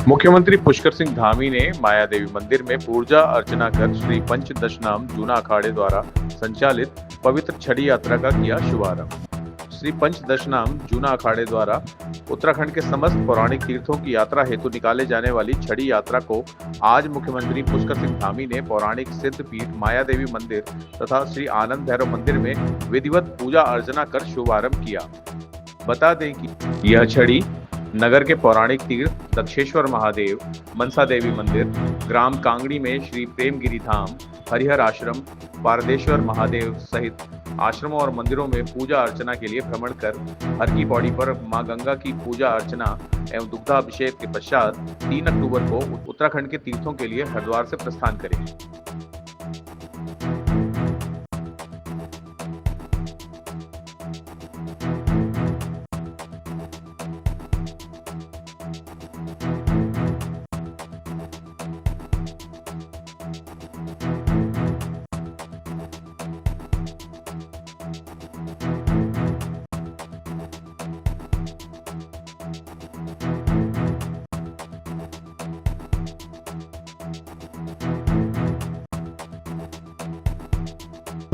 मुख्यमंत्री पुष्कर सिंह धामी ने माया देवी मंदिर में पूजा अर्चना कर श्री पंचदशनाम जूना अखाड़े द्वारा संचालित पवित्र छड़ी यात्रा का किया शुभारंभ। श्री पंचदशनाम जूना अखाड़े द्वारा उत्तराखंड के समस्त पौराणिक तीर्थों की यात्रा हेतु निकाले जाने वाली छड़ी यात्रा को आज मुख्यमंत्री पुष्कर सिंह धामी ने पौराणिक सिद्ध पीठ माया देवी मंदिर तथा श्री आनंद भैरव मंदिर में विधिवत पूजा अर्चना कर शुभारंभ किया। बता दें कि यह छड़ी नगर के पौराणिक तीर्थ दक्षेश्वर महादेव, मनसा देवी मंदिर, ग्राम कांगड़ी में श्री प्रेमगिरी धाम, हरिहर आश्रम, पारदेश्वर महादेव सहित आश्रमों और मंदिरों में पूजा अर्चना के लिए भ्रमण कर हर की पौड़ी पर मां गंगा की पूजा अर्चना एवं दुग्धाभिषेक के पश्चात 3 अक्टूबर को उत्तराखंड के तीर्थों के लिए हरिद्वार से प्रस्थान करेगी।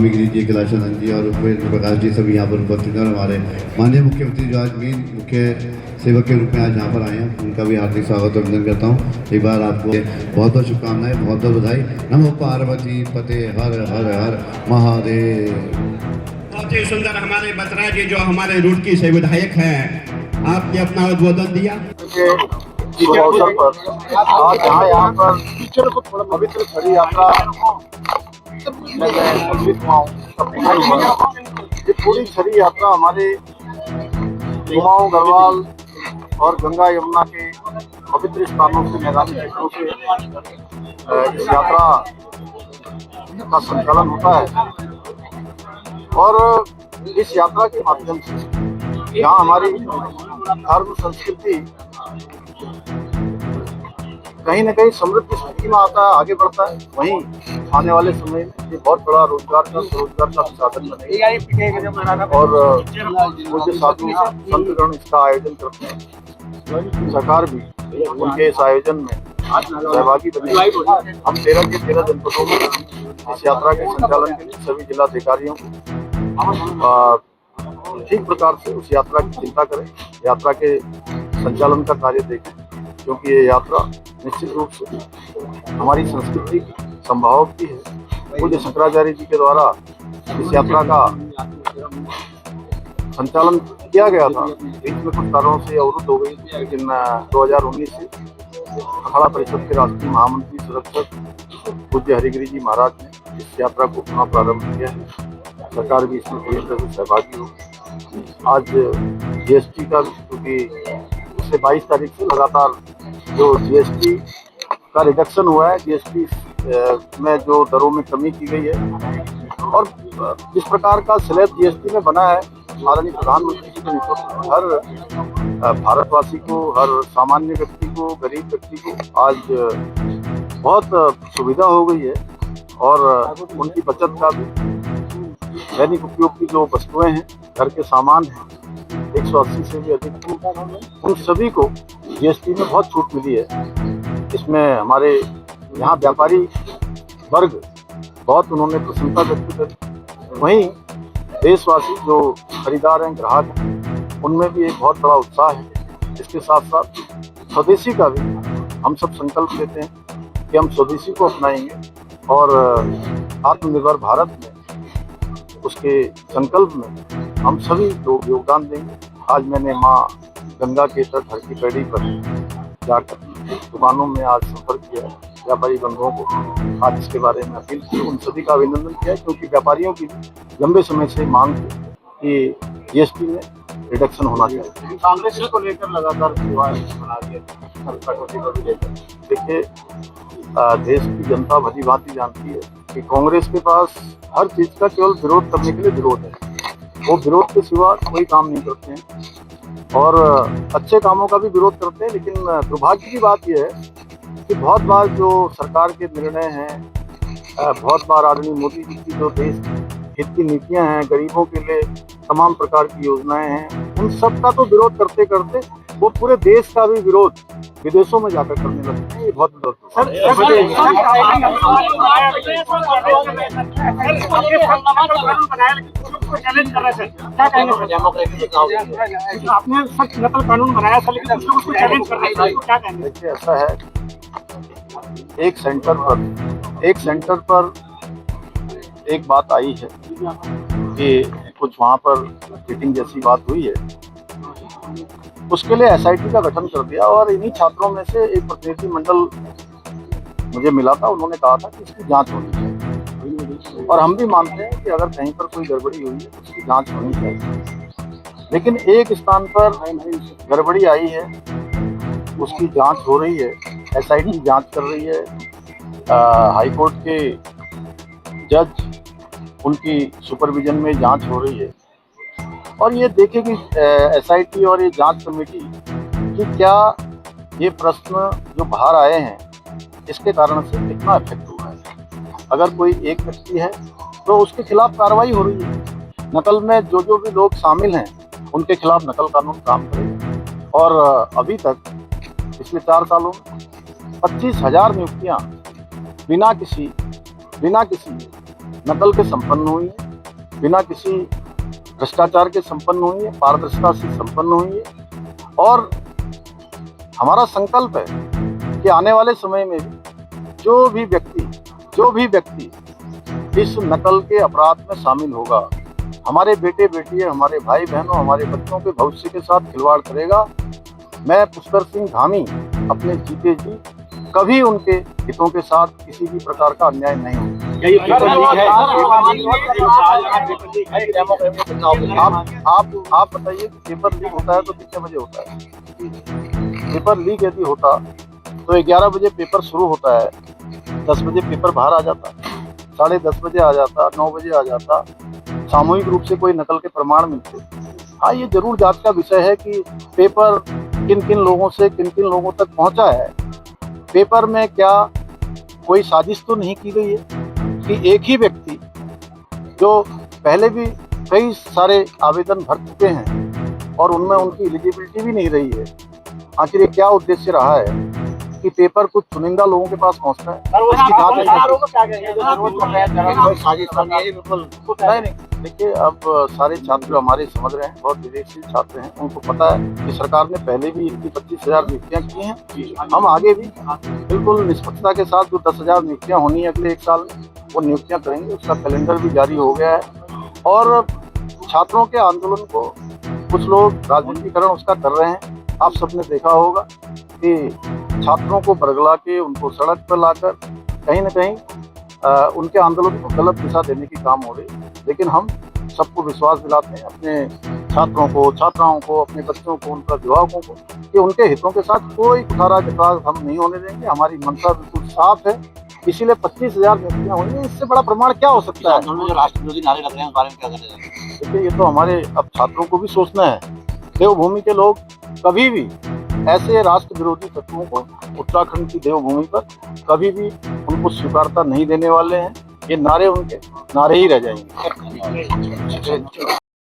गिरी जी, कैलाशानंद जी और उपेंद्र प्रकाश जी सब यहाँ पर उपस्थित हैं। हमारे माननीय मुख्यमंत्री जो आज मेन मुख्य सेवक के रूप में आज यहाँ पर आए हैं, उनका भी हार्दिक स्वागत और अभिनंदन करता हूँ। एक बार आपको बहुत बहुत शुभकामनाएं, बहुत बहुत बधाई। नमो पार्वती पते हर हर हर महादेव। बहुत ही सुंदर हमारे बत्रा जी जो हमारे रूट की से विधायक हैं, आपने अपना उद्बोधन दिया। आज यहाँ पर पवित्र छड़ी यात्रा ये पूरी छड़ी यात्रा हमारे कुमाऊं, गढ़वाल और गंगा यमुना के पवित्र स्थानों से, मैदानी क्षेत्रों से इस यात्रा का संचालन होता है। और इस यात्रा के माध्यम से जहाँ हमारी धर्म संस्कृति कहीं न कहीं समृद्धि स्थिति में आता है, आगे बढ़ता है, वहीं आने वाले समय में ये बहुत बड़ा रोजगार का साधन बनेगा। और मुझे साधु संतगण इसका आयोजन करते हैं, सरकार भी उनके इस आयोजन में सहभागी बने। हम 13 के 13 जनपदों में इस यात्रा के संचालन के लिए सभी जिलाधिकारियों को ठीक प्रकार से उस यात्रा की चिंता करें, यात्रा के संचालन का कार्य देखें, क्योंकि ये यात्रा निश्चित रूप से हमारी संस्कृति की संभावती है। पूज्य शंकराचार्य जी के द्वारा इस यात्रा का संचालन किया गया था, बीच में कुछ कारणों से अवरुद्ध हो गई, लेकिन 2019 से अखाड़ा परिषद के राष्ट्रीय महामंत्री सुरक्षक पूज्य हरिगिरी जी महाराज ने इस यात्रा को पुनः प्रारंभ किया है। सरकार भी इसमें पूरी तरह से सहभागी हो। आज जीएसटी का, क्योंकि उससे 22 तारीख से लगातार जो जीएसटी का रिडक्शन हुआ है, जीएसटी में जो दरों में कमी की गई है और जिस प्रकार का स्लैब जीएसटी में बना है, माननीय प्रधानमंत्री जी के नेतृत्व में हर भारतवासी को, हर सामान्य व्यक्ति को, गरीब व्यक्ति को आज बहुत सुविधा हो गई है। और उनकी बचत का भी, दैनिक उपयोग की जो वस्तुएं हैं, घर के सामान हैं, 180 से भी अधिक, उन सभी को जीएसटी में बहुत छूट मिली है। इसमें हमारे यहाँ व्यापारी वर्ग बहुत उन्होंने प्रसन्नता व्यक्त करी। वहीं देशवासी जो खरीदार हैं, ग्राहक हैं, उनमें भी एक बहुत बड़ा उत्साह है। इसके साथ साथ स्वदेशी का भी हम सब संकल्प लेते हैं कि हम स्वदेशी को अपनाएंगे और आत्मनिर्भर भारत में उसके संकल्प में हम सभी लोग योगदान देंगे। आज मैंने माँ गंगा के तट हर की पैड़ी पर जाकर दुकानों में आज संपर्क किया, व्यापारी बंधुओं को आज इसके बारे में अपील की, उन सभी का अभिनंदन किया, क्योंकि व्यापारियों की लंबे समय से मांग थी कि जीएसटी में रिडक्शन होना चाहिए। कांग्रेस को लेकर लगातार देखिए, देश की जनता भली भांति जानती है कि कांग्रेस के पास हर चीज का केवल विरोध करने के लिए विरोध है। वो विरोध के सिवा कोई काम नहीं करते हैं और अच्छे कामों का भी विरोध करते हैं। लेकिन दुर्भाग्य की बात यह है कि बहुत बार जो सरकार के निर्णय हैं, बहुत बार आदरणीय मोदी जी की जो देश हित की नीतियां हैं, गरीबों के लिए तमाम प्रकार की योजनाएं हैं, उन सब का तो विरोध करते करते वो पूरे देश का भी विरोध विदेशों में जाकर करने लगते हैं। ये बहुत गलत आपने सख्त नकल कानून बनाया था, लेकिन कुछ लोग उसको चैलेंज कर रहे हैं, इसको क्या कहेंगे? देखिए, ऐसा है, एक सेंटर पर एक बात आई है कि कुछ वहाँ पर चीटिंग जैसी बात हुई है, उसके लिए एसआईटी का गठन कर दिया और इन्हीं छात्रों में से एक प्रतिनिधि मंडल मुझे मिला था। उन्होंने कहा था कि इसकी जांच होनी चाहिए और हम भी मानते हैं कि अगर कहीं पर कोई गड़बड़ी हुई है तो उसकी जांच होनी चाहिए। लेकिन एक स्थान पर गड़बड़ी आई है, उसकी जांच हो रही है, एसआईटी जांच कर रही है, हाई कोर्ट के जज उनकी सुपरविजन में जांच हो रही है और ये देखेगी एसआईटी और ये जांच कमेटी कि क्या ये प्रश्न जो बाहर आए हैं इसके कारण से कितना इफेक्ट हुआ है। अगर कोई एक व्यक्ति है तो उसके खिलाफ कार्रवाई हो रही है। नकल में जो भी लोग शामिल हैं उनके खिलाफ नकल कानून काम करेगा और अभी तक पिछले 4 सालों में 25,000 नियुक्तियाँ बिना किसी नकल के संपन्न हुई है, बिना किसी भ्रष्टाचार के संपन्न हुई है, पारदर्शिता से संपन्न हुई है। और हमारा संकल्प है कि आने वाले समय में जो भी व्यक्ति इस नकल के अपराध में शामिल होगा, हमारे बेटे बेटियां, हमारे भाई बहनों, हमारे बच्चों के भविष्य के साथ खिलवाड़ करेगा, मैं पुष्कर सिंह धामी अपने जीते जी कभी उनके हितों के साथ किसी भी प्रकार का अन्याय नहीं होगा। आप बताइए कि पेपर लीक होता है तो कितने बजे होता है? पेपर लीक यदि होता तो 11 बजे पेपर शुरू होता है, 10 बजे पेपर बाहर आ जाता, 10:30 बजे आ जाता, 9 बजे आ जाता, सामूहिक रूप से कोई नकल के प्रमाण मिलते। हाँ, ये जरूर जांच का विषय है कि पेपर किन किन लोगों तक पहुंचा है। पेपर में क्या कोई साजिश तो नहीं की गई है कि एक ही व्यक्ति जो पहले भी कई सारे आवेदन भर चुके हैं और उनमें उनकी एलिजिबिलिटी भी नहीं रही है, आखिर ये क्या उद्देश्य रहा है कि पेपर कुछ चुनिंदा लोगों के पास पहुंचता है? नहीं, देखिए, अब सारे छात्र हमारे समझ रहे हैं, बहुत विवेकशील छात्र हैं, उनको पता है कि सरकार ने पहले भी इनकी 25,000 नियुक्तियां की हैं। हम आगे भी बिल्कुल निष्पक्षता के साथ जो 10,000 नियुक्तियां होनी है अगले 1 साल में, वो नियुक्तियां करेंगे। उसका कैलेंडर भी जारी हो गया है और छात्रों के आंदोलन को कुछ लोग राजनीतिकरण उसका कर रहे हैं। आप सबने देखा होगा कि छात्रों को बरगला के उनको सड़क पर लाकर कहीं न कहीं उनके आंदोलन को गलत दिशा देने की काम हो रही है। लेकिन हम सबको विश्वास दिलाते हैं, अपने छात्रों को, छात्राओं को, अपने बच्चों को, उनके अभिभावकों को, कि उनके हितों के साथ कोई कुठाराघात हम नहीं होने देंगे। हमारी मंशा बिल्कुल साफ है, इसीलिए 25,000 नियुक्तियां हुई हैं। इससे बड़ा प्रमाण क्या हो सकता है? जो राष्ट्र विरोधी नारे लग रहे हैं, उस बारे में क्या करेंगे? देखिए, ये तो हमारे अब छात्रों को भी सोचना है। देवभूमि के लोग कभी भी ऐसे राष्ट्र विरोधी तत्वों को उत्तराखंड की देवभूमि पर कभी भी उनको स्वीकारता नहीं देने वाले हैं। ये नारे उनके नारे ही रह जाएंगे।